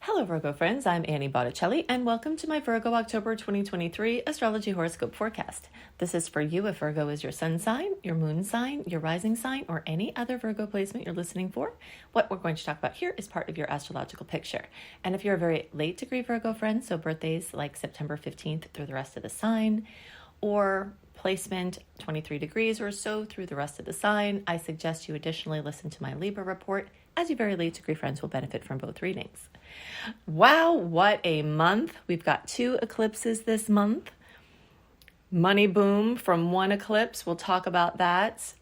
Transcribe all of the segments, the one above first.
Hello Virgo friends, I'm Annie Botticelli and welcome to my Virgo October 2023 Astrology Horoscope Forecast. This is for you if Virgo is your sun sign, your moon sign, your rising sign, or any other Virgo placement you're listening for. What we're going to talk about here is part of your astrological picture. And if you're a very late degree Virgo friend, so birthdays like September 15th through the rest of the sign, or placement 23 degrees or so through the rest of the sign, I suggest you additionally listen to my Libra report, as you very late degree friends will benefit from both readings. Wow, what a month. We've got 2 eclipses this month. Money boom from one eclipse, we'll talk about that.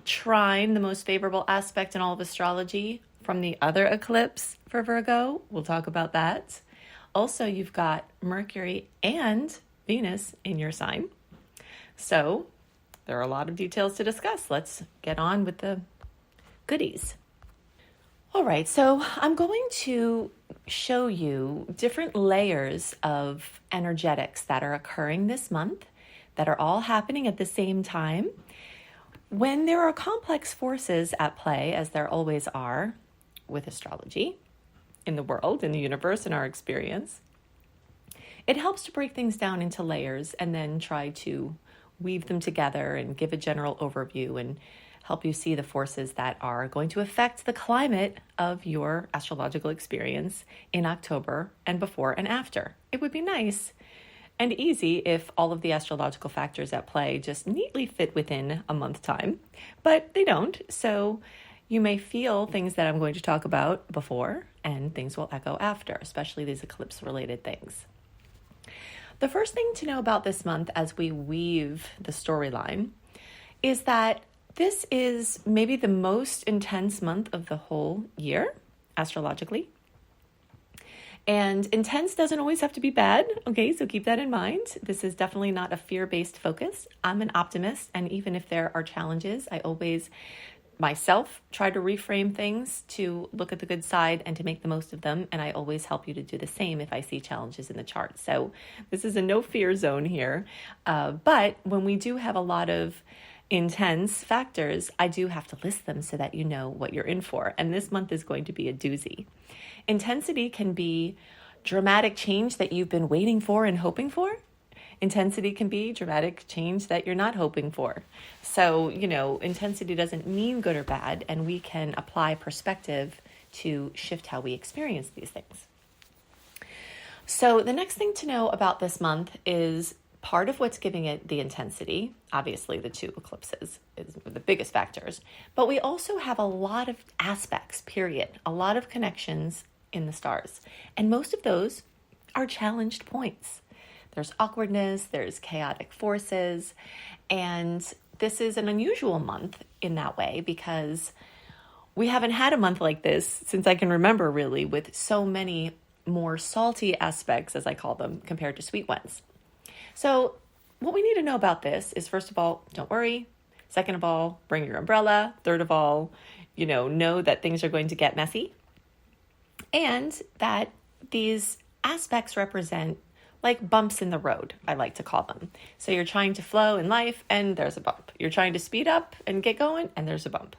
Trine, the most favorable aspect in all of astrology, from the other eclipse for Virgo, we'll talk about that. Also, you've got Mercury and Venus in your sign. So there are a lot of details to discuss. Let's get on with the goodies. All right, so I'm going to show you different layers of energetics that are occurring this month that are all happening at the same time. When there are complex forces at play, as there always are with astrology in the world, in the universe, in our experience, it helps to break things down into layers and then try to weave them together and give a general overview and help you see the forces that are going to affect the climate of your astrological experience in October and before and after. It would be nice and easy if all of the astrological factors at play just neatly fit within a month time, but they don't. So you may feel things that I'm going to talk about before and things will echo after, especially these eclipse-related things. The first thing to know about this month as we weave the storyline is that this is maybe the most intense month of the whole year, astrologically. And intense doesn't always have to be bad, okay? So keep that in mind. This is definitely not a fear-based focus. I'm an optimist, and even if there are challenges, I always myself try to reframe things to look at the good side and to make the most of them, and I always help you to do the same if I see challenges in the chart. So this is a no fear zone here, but when we do have a lot of intense factors, I do have to list them so that you know what you're in for. And this month is going to be a doozy. Intensity can be dramatic change that you've been waiting for and hoping for. Intensity can be dramatic change that you're not hoping for. So, intensity doesn't mean good or bad, and we can apply perspective to shift how we experience these things. So the next thing to know about this month is part of what's giving it the intensity. Obviously, the 2 eclipses is the biggest factors, but we also have a lot of aspects, period, a lot of connections in the stars. And most of those are challenged points. There's awkwardness, there's chaotic forces, and this is an unusual month in that way because we haven't had a month like this since I can remember, really, with so many more salty aspects, as I call them, compared to sweet ones. So what we need to know about this is, first of all, don't worry. Second of all, bring your umbrella. Third of all, know that things are going to get messy and that these aspects represent like bumps in the road, I like to call them. So you're trying to flow in life and there's a bump. You're trying to speed up and get going and there's a bump.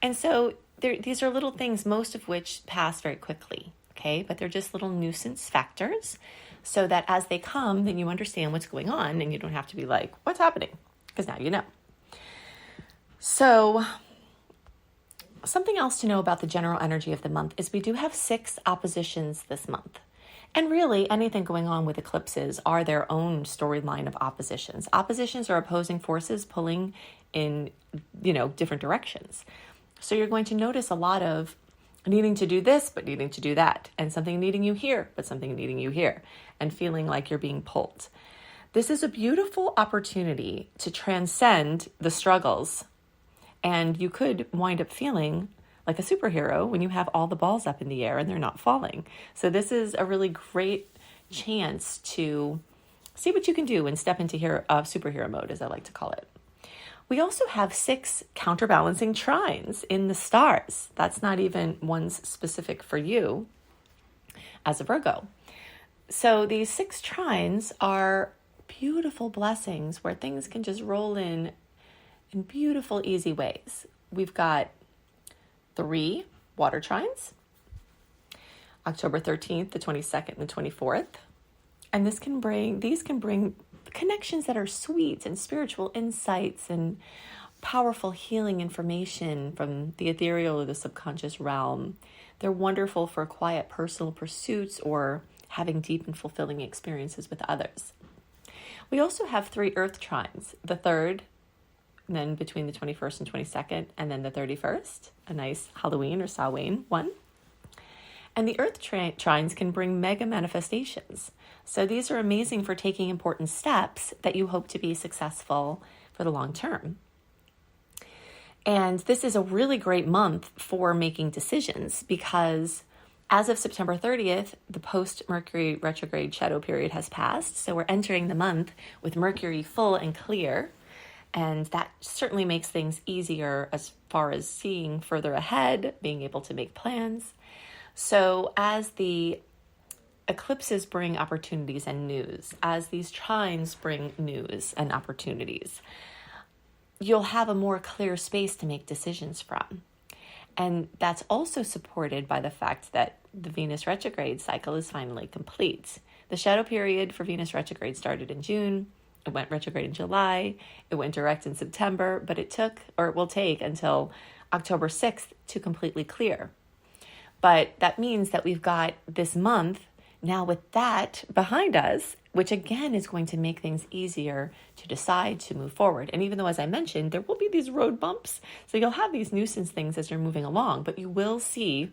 And so these are little things, most of which pass very quickly, okay? But they're just little nuisance factors so that as they come, then you understand what's going on and you don't have to be like, what's happening? Because now you know. So something else to know about the general energy of the month is we do have 6 oppositions this month. And really, anything going on with eclipses are their own storyline of oppositions. Oppositions are opposing forces pulling in, different directions. So you're going to notice a lot of needing to do this, but needing to do that, and something needing you here, but something needing you here, and feeling like you're being pulled. This is a beautiful opportunity to transcend the struggles, and you could wind up feeling like a superhero when you have all the balls up in the air and they're not falling. So this is a really great chance to see what you can do and step into superhero mode, as I like to call it. We also have 6 counterbalancing trines in the stars. That's not even ones specific for you as a Virgo. So these 6 trines are beautiful blessings where things can just roll in beautiful, easy ways. We've got 3 water trines, October 13th, the 22nd, and the 24th. And these can bring connections that are sweet and spiritual insights and powerful healing information from the ethereal or the subconscious realm. They're wonderful for quiet personal pursuits or having deep and fulfilling experiences with others. We also have 3 earth trines, the 3rd, and then between the 21st and 22nd, and then the 31st, a nice Halloween or Samhain one. And the earth trines can bring mega manifestations. So these are amazing for taking important steps that you hope to be successful for the long term. And this is a really great month for making decisions because as of September 30th, the post-Mercury retrograde shadow period has passed. So we're entering the month with Mercury full and clear. And that certainly makes things easier as far as seeing further ahead, being able to make plans. So as the eclipses bring opportunities and news, as these trines bring news and opportunities, you'll have a more clear space to make decisions from. And that's also supported by the fact that the Venus retrograde cycle is finally complete. The shadow period for Venus retrograde started in June. It went retrograde in July. It went direct in September, but it will take until October 6th to completely clear. But that means that we've got this month now with that behind us, which again is going to make things easier to decide to move forward. And even though, as I mentioned, there will be these road bumps, so you'll have these nuisance things as you're moving along, but you will see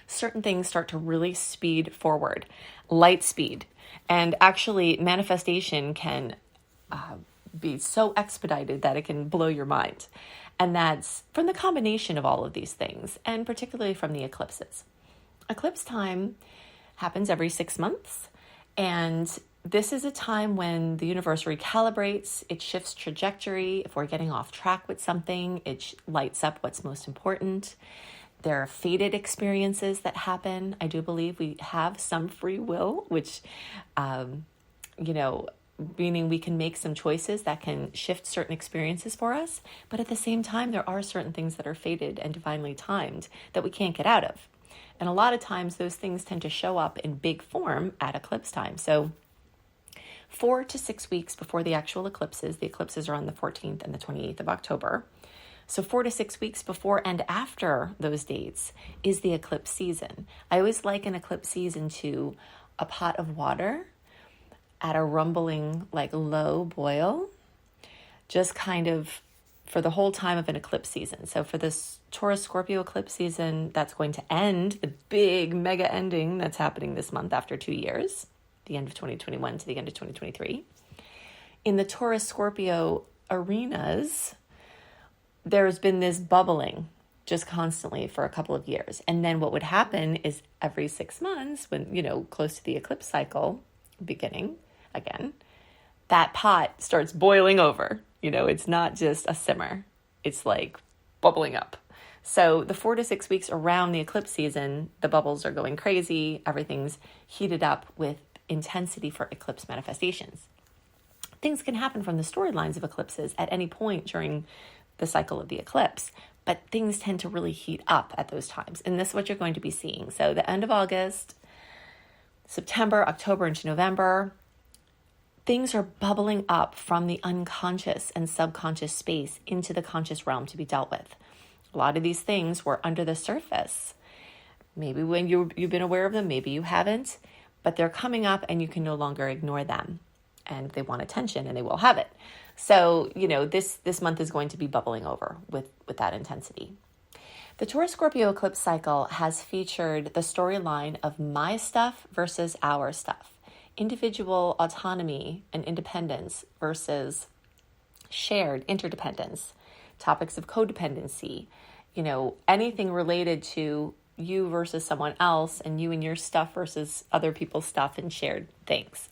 certain things start to really speed forward, light speed. And actually, manifestation can be so expedited that it can blow your mind. And that's from the combination of all of these things, and particularly from the eclipses. Eclipse time happens every 6 months. And this is a time when the universe recalibrates, it shifts trajectory. If we're getting off track with something, it lights up what's most important. There are fated experiences that happen. I do believe we have some free will, which, meaning we can make some choices that can shift certain experiences for us. But at the same time, there are certain things that are fated and divinely timed that we can't get out of. And a lot of times those things tend to show up in big form at eclipse time. So 4 to 6 weeks before the actual eclipses are on the 14th and the 28th of October. So 4 to 6 weeks before and after those dates is the eclipse season. I always liken eclipse season to a pot of water at a rumbling, low boil, just kind of for the whole time of an eclipse season. So for this Taurus Scorpio eclipse season, that's going to end, the big mega ending that's happening this month after 2 years, the end of 2021 to the end of 2023. In the Taurus Scorpio arenas, there's been this bubbling just constantly for a couple of years. And then what would happen is every 6 months when, close to the eclipse cycle beginning again, that pot starts boiling over. It's not just a simmer. It's bubbling up. So the 4 to 6 weeks around the eclipse season, the bubbles are going crazy. Everything's heated up with intensity for eclipse manifestations. Things can happen from the storylines of eclipses at any point during the cycle of the eclipse, but things tend to really heat up at those times. And this is what you're going to be seeing. So the end of August, September, October, into November, things are bubbling up from the unconscious and subconscious space into the conscious realm to be dealt with. A lot of these things were under the surface. Maybe when you've been aware of them, maybe you haven't, but they're coming up and you can no longer ignore them. And they want attention and they will have it. So, this month is going to be bubbling over with that intensity. The Taurus Scorpio eclipse cycle has featured the storyline of my stuff versus our stuff. Individual autonomy and independence versus shared interdependence, topics of codependency, anything related to you versus someone else and you and your stuff versus other people's stuff and shared things.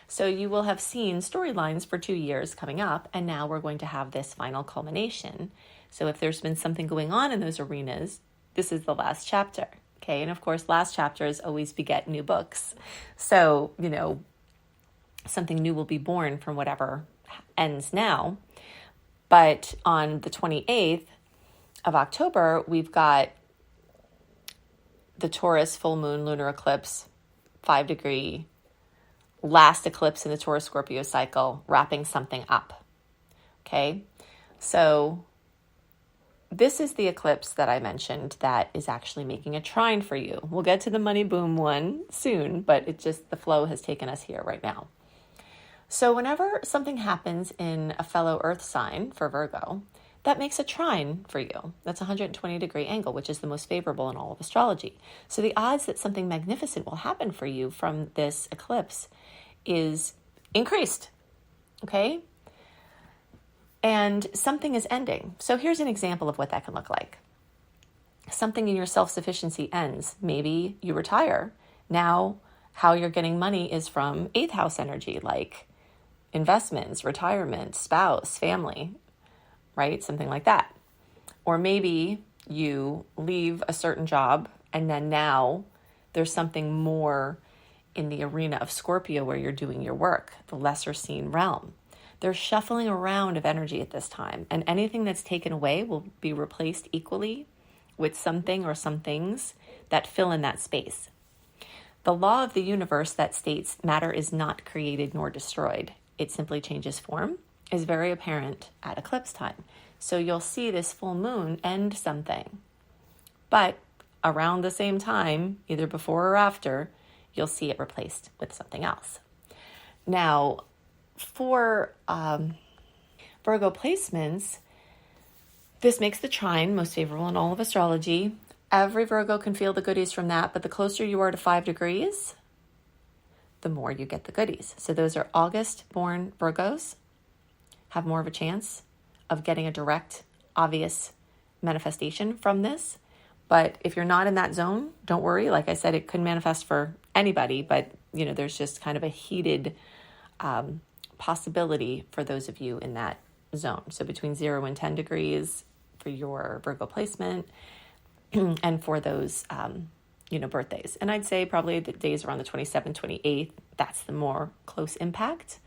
So you will have seen storylines for 2 years coming up, and now we're going to have this final culmination. So if there's been something going on in those arenas, this is the last chapter. Okay, and of course, last chapters always beget new books. So, something new will be born from whatever ends now. But on the 28th of October, we've got the Taurus full moon lunar eclipse, 5-degree, last eclipse in the Taurus Scorpio cycle, wrapping something up. Okay, so this is the eclipse that I mentioned that is actually making a trine for you. We'll get to the money boom one soon, but the flow has taken us here right now. So whenever something happens in a fellow earth sign for Virgo, that makes a trine for you. That's a 120-degree angle, which is the most favorable in all of astrology. So the odds that something magnificent will happen for you from this eclipse is increased, okay? And something is ending. So here's an example of what that can look like. Something in your self-sufficiency ends. Maybe you retire. Now, how you're getting money is from 8th house energy, like investments, retirement, spouse, family, right? Something like that. Or maybe you leave a certain job and then now there's something more in the arena of Scorpio where you're doing your work, the lesser seen realm. There's shuffling around of energy at this time, and anything that's taken away will be replaced equally with something or some things that fill in that space. The law of the universe that states matter is not created nor destroyed, it simply changes form, is very apparent at eclipse time. So you'll see this full moon end something, but around the same time, either before or after, you'll see it replaced with something else. Now, for Virgo placements, this makes the trine most favorable in all of astrology. Every Virgo can feel the goodies from that, but the closer you are to 5 degrees, the more you get the goodies. So those are August-born Virgos have more of a chance of getting a direct, obvious manifestation from this. But if you're not in that zone, don't worry. Like I said, it could manifest for anybody, but there's just kind of a heated possibility for those of you in that zone. So between 0 and 10 degrees for your Virgo placement and for those, birthdays. And I'd say probably the days around the 27th, 28th, that's the more close impact.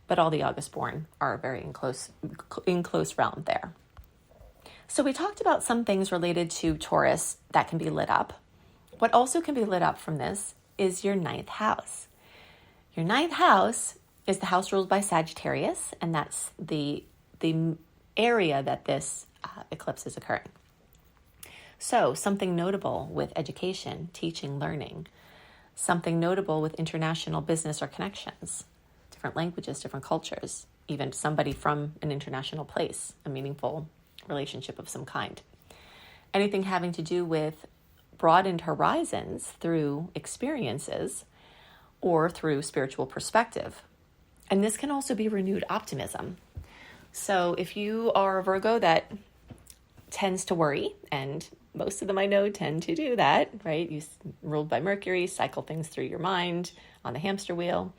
But all the August born are very in close realm there. So we talked about some things related to Taurus that can be lit up. What also can be lit up from this is your 9th house. Your 9th house is the house ruled by Sagittarius, and that's the area that this eclipse is occurring. So something notable with education, teaching, learning, something notable with international business or connections, different languages, different cultures, even somebody from an international place, a meaningful relationship of some kind. Anything having to do with broadened horizons through experiences or through spiritual perspective. And this can also be renewed optimism. So if you are a Virgo that tends to worry, and most of them I know tend to do that, right? You ruled by Mercury, cycle things through your mind on the hamster wheel.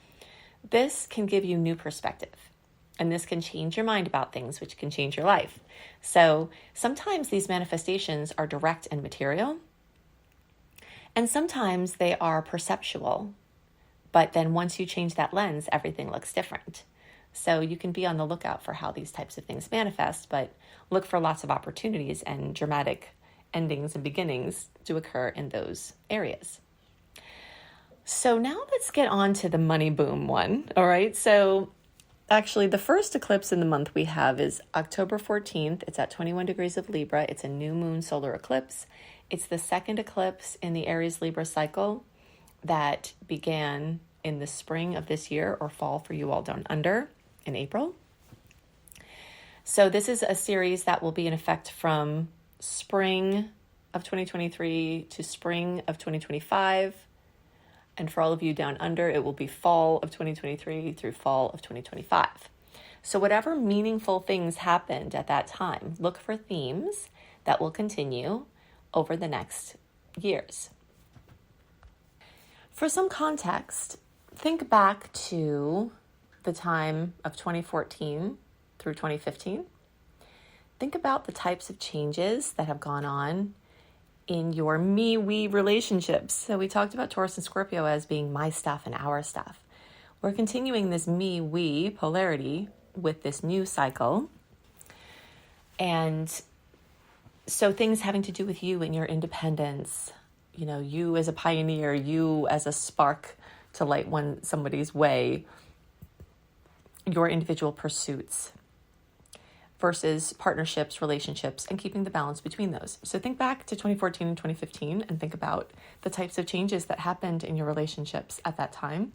This can give you new perspective. And this can change your mind about things, which can change your life. So sometimes these manifestations are direct and material. And sometimes they are perceptual. But then once you change that lens, everything looks different. So you can be on the lookout for how these types of things manifest, but look for lots of opportunities and dramatic endings and beginnings to occur in those areas. So now let's get on to the money boom one. All right. So actually the first eclipse in the month we have is October 14th. It's at 21 degrees of Libra. It's a new moon solar eclipse. It's the second eclipse in the Aries Libra cycle that began in the spring of this year, or fall for you all down under, in April. So this is a series that will be in effect from spring of 2023 to spring of 2025. And for all of you down under, it will be fall of 2023 through fall of 2025. So whatever meaningful things happened at that time, look for themes that will continue over the next years. For some context, think back to the time of 2014 through 2015. Think about the types of changes that have gone on in your me-we relationships. So we talked about Taurus and Scorpio as being my stuff and our stuff. We're continuing this me-we polarity with this new cycle. And so things having to do with you and your independence, you as a pioneer, you as a spark to light somebody's way, your individual pursuits versus partnerships, relationships, and keeping the balance between those. So think back to 2014 and 2015 and think about the types of changes that happened in your relationships at that time.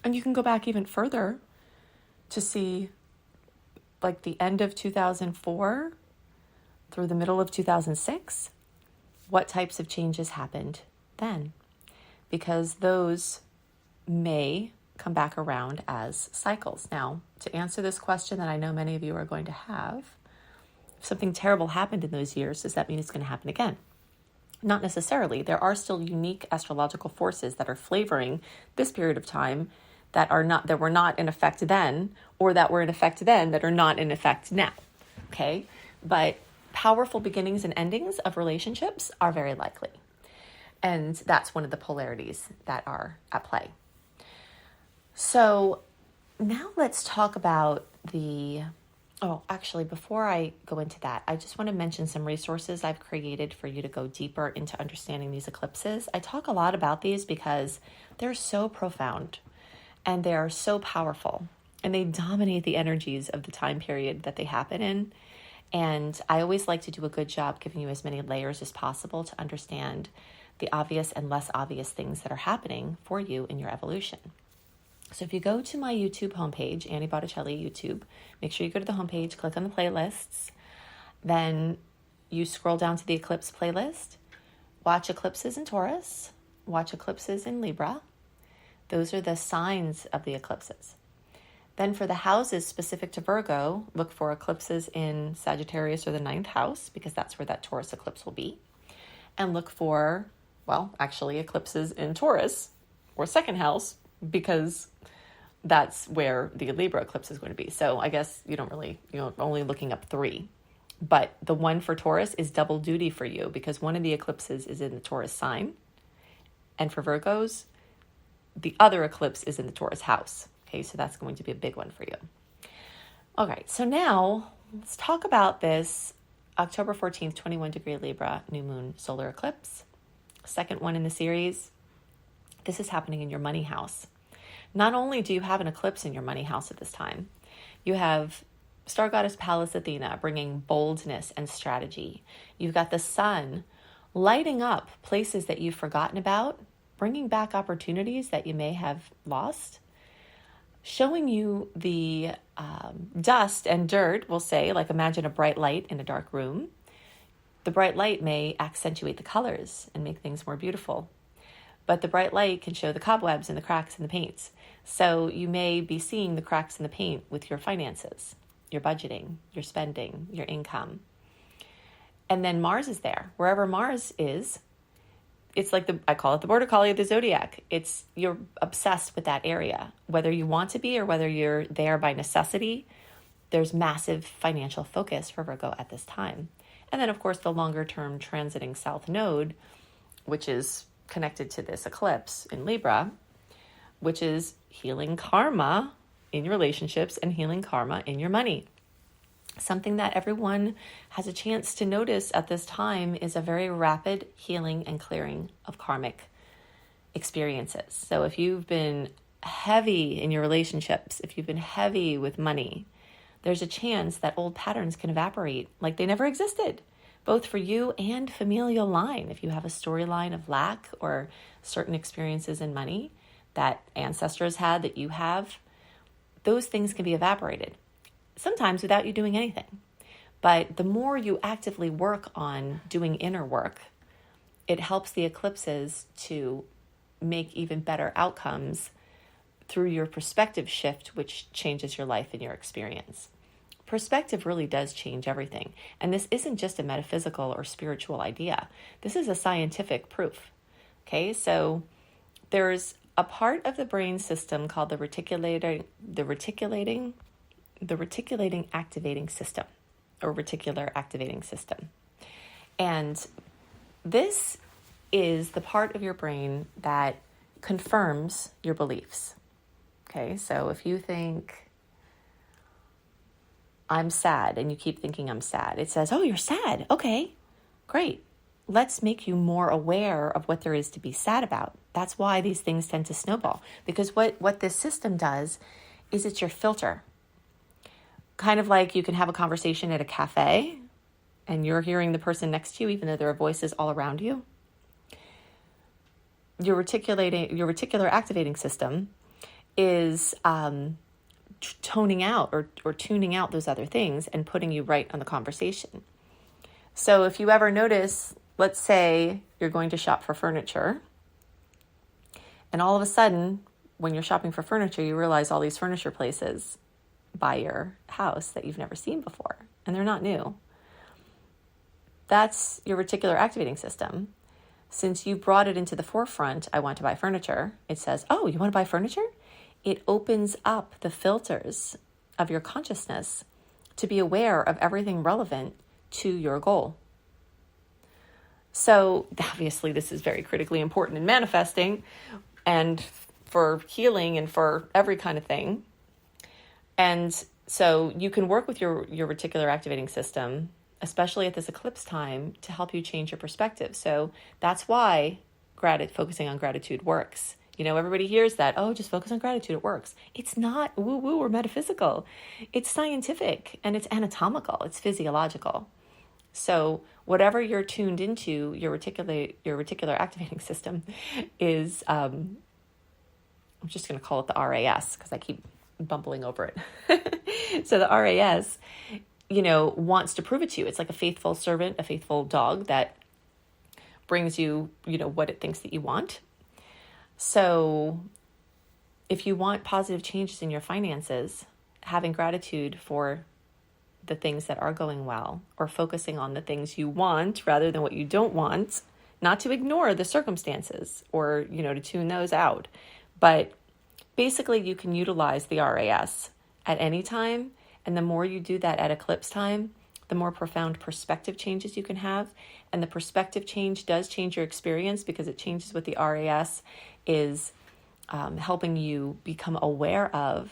And you can go back even further to see like the end of 2004 through the middle of 2006, what types of changes happened then, because those may come back around as cycles. Now, to answer this question that I know many of you are going to have, if something terrible happened in those years, does that mean it's going to happen again? Not necessarily. There are still unique astrological forces that are flavoring this period of time that were not in effect then, or that were in effect then that are not in effect now. Okay? But powerful beginnings and endings of relationships are very likely. And that's one of the polarities that are at play. So now let's talk about actually, before I go into that, I just want to mention some resources I've created for you to go deeper into understanding these eclipses. I talk a lot about these because they're so profound and they are so powerful and they dominate the energies of the time period that they happen in. And I always like to do a good job giving you as many layers as possible to understand the obvious and less obvious things that are happening for you in your evolution. So if you go to my YouTube homepage, Annie Botticelli YouTube, make sure you go to the homepage, click on the playlists, then you scroll down to the Eclipse playlist, watch eclipses in Taurus, watch eclipses in Libra. Those are the signs of the eclipses. Then for the houses specific to Virgo, look for eclipses in Sagittarius or the 9th house, because that's where that Taurus eclipse will be. And look for, eclipses in Taurus or 2nd house, because that's where the Libra eclipse is going to be. So I guess you're only looking up 3. But the one for Taurus is double duty for you, because one of the eclipses is in the Taurus sign. And for Virgos, the other eclipse is in the Taurus house. Okay, so that's going to be a big one for you. Okay, so now let's talk about this October 14th, 21 degree Libra new moon solar eclipse. Second one in the series. This is happening in your money house. Not only do you have an eclipse in your money house at this time, you have star goddess Pallas Athena bringing boldness and strategy. You've got the sun lighting up places that you've forgotten about, bringing back opportunities that you may have lost, showing you the dust and dirt, we'll say, like imagine a bright light in a dark room. The bright light may accentuate the colors and make things more beautiful. But the bright light can show the cobwebs and the cracks in the paints. So you may be seeing the cracks in the paint with your finances, your budgeting, your spending, your income. And then Mars is there. Wherever Mars is, it's like I call it the border collie of the zodiac. You're obsessed with that area, whether you want to be or whether you're there by necessity. There's massive financial focus for Virgo at this time. And then, of course, the longer term transiting South Node, which is connected to this eclipse in Libra, which is healing karma in your relationships and healing karma in your money. Something that everyone has a chance to notice at this time is a very rapid healing and clearing of karmic experiences. So if you've been heavy in your relationships, if you've been heavy with money, there's a chance that old patterns can evaporate like they never existed, both for you and familial line. If you have a storyline of lack or certain experiences in money that ancestors had that you have, those things can be evaporated, sometimes without you doing anything. But the more you actively work on doing inner work, it helps the eclipses to make even better outcomes through your perspective shift, which changes your life and your experience. Perspective really does change everything. And this isn't just a metaphysical or spiritual idea. This is a scientific proof. Okay, so there's a part of the brain system called the reticulating activating system, or reticular activating system. And this is the part of your brain that confirms your beliefs. Okay, so if you think, I'm sad, and you keep thinking I'm sad, it says, oh, you're sad. Okay, great. let's make you more aware of what there is to be sad about. That's why these things tend to snowball, because what this system does is it's your filter. Kind of like you can have a conversation at a cafe and you're hearing the person next to you, even though there are voices all around you. Your reticular activating system is toning out or tuning out those other things and putting you right on the conversation. So if you ever notice, let's say you're going to shop for furniture, and all of a sudden, when you're shopping for furniture, you realize all these furniture places by your house that you've never seen before, and they're not new. That's your reticular activating system. Since you brought it into the forefront, I want to buy furniture, it says, oh, you want to buy furniture? It opens up the filters of your consciousness to be aware of everything relevant to your goal. So obviously this is very critically important in manifesting and for healing and for every kind of thing. And so you can work with your reticular activating system, especially at this eclipse time, to help you change your perspective. So that's why focusing on gratitude works. You know, everybody hears that, oh, just focus on gratitude, it works. It's not woo-woo or metaphysical. It's scientific and it's anatomical. It's physiological. So whatever you're tuned into, your reticular activating system is, I'm just going to call it the RAS because I keep bumbling over it. So the RAS, wants to prove it to you. It's like a faithful servant, a faithful dog that brings you, what it thinks that you want. So if you want positive changes in your finances, having gratitude for the things that are going well, or focusing on the things you want rather than what you don't want, not to ignore the circumstances or, to tune those out. But basically you can utilize the RAS at any time. And the more you do that at eclipse time, the more profound perspective changes you can have. And the perspective change does change your experience because it changes what the RAS is helping you become aware of,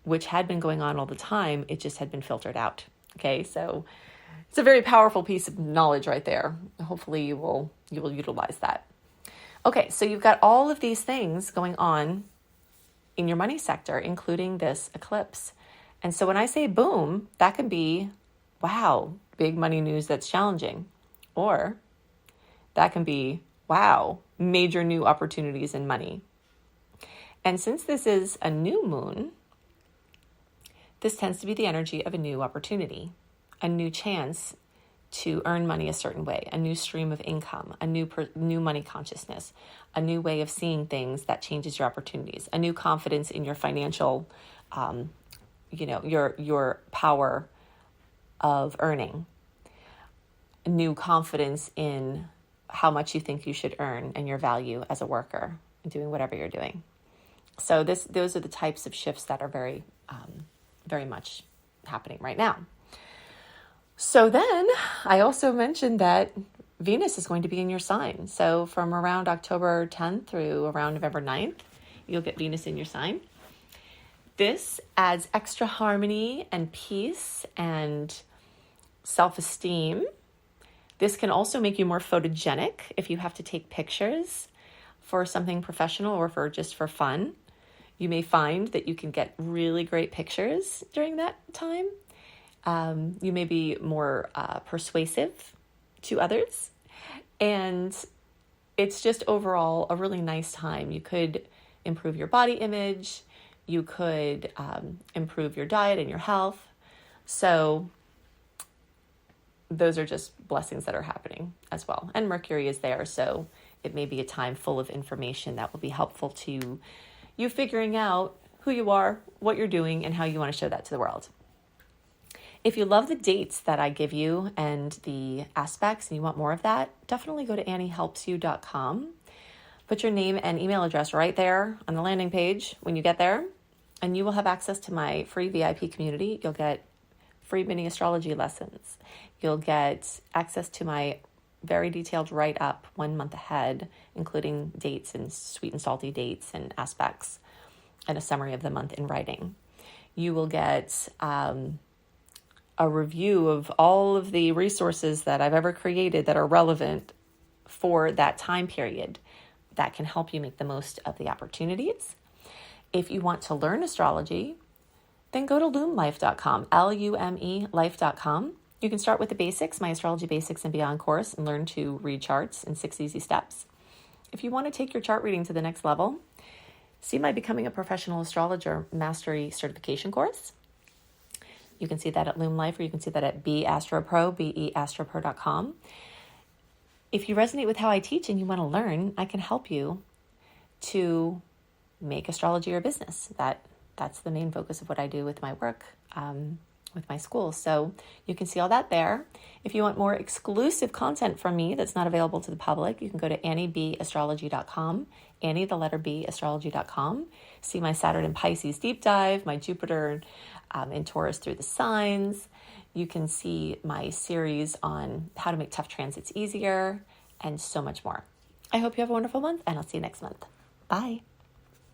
which had been going on all the time. It just had been filtered out. Okay, so it's a very powerful piece of knowledge right there. Hopefully you will utilize that. Okay, so you've got all of these things going on in your money sector, including this eclipse. And so when I say boom, that can be, wow, big money news that's challenging. Or that can be, wow, major new opportunities in money. And since this is a new moon, this tends to be the energy of a new opportunity, a new chance to earn money a certain way, a new stream of income, a new money consciousness, a new way of seeing things that changes your opportunities, a new confidence in your financial, your power of earning, a new confidence in how much you think you should earn and your value as a worker, doing whatever you're doing. So those are the types of shifts that are very, very much happening right now. So then I also mentioned that Venus is going to be in your sign. So from around October 10th through around November 9th, you'll get Venus in your sign. This adds extra harmony and peace and self-esteem. This can also make you more photogenic if you have to take pictures for something professional or for fun. You may find that you can get really great pictures during that time. You may be more persuasive to others. And it's just overall a really nice time. You could improve your body image. You could improve your diet and your health. So those are just blessings that are happening as well. And Mercury is there, so it may be a time full of information that will be helpful to you figuring out who you are, what you're doing, and how you want to show that to the world. If you love the dates that I give you and the aspects and you want more of that, definitely go to anniehelpsyou.com. Put your name and email address right there on the landing page when you get there, and you will have access to my free VIP community. You'll get free mini astrology lessons. You'll get access to my very detailed write-up 1 month ahead, including dates and sweet and salty dates and aspects, and a summary of the month in writing. You will get a a review of all of the resources that I've ever created that are relevant for that time period. That can help you make the most of the opportunities. If you want to learn astrology, then go to lumelife.com, Lume life.com. You can start with the basics, my Astrology Basics and Beyond course, and learn to read charts in 6 easy steps. If you want to take your chart reading to the next level, see my Becoming a Professional Astrologer Mastery Certification Course. You can see that at Lume Life, or you can see that at BeAstroPro, beastropro.com. If you resonate with how I teach and you want to learn, I can help you to make astrology your business. That's the main focus of what I do with my work, with my school. So you can see all that there. If you want more exclusive content from me that's not available to the public, you can go to AnnieBAstrology.com, Annie, the letter B, astrology.com. See my Saturn in Pisces deep dive, my Jupiter in Taurus through the signs. You can see my series on how to make tough transits easier and so much more. I hope you have a wonderful month, and I'll see you next month. Bye.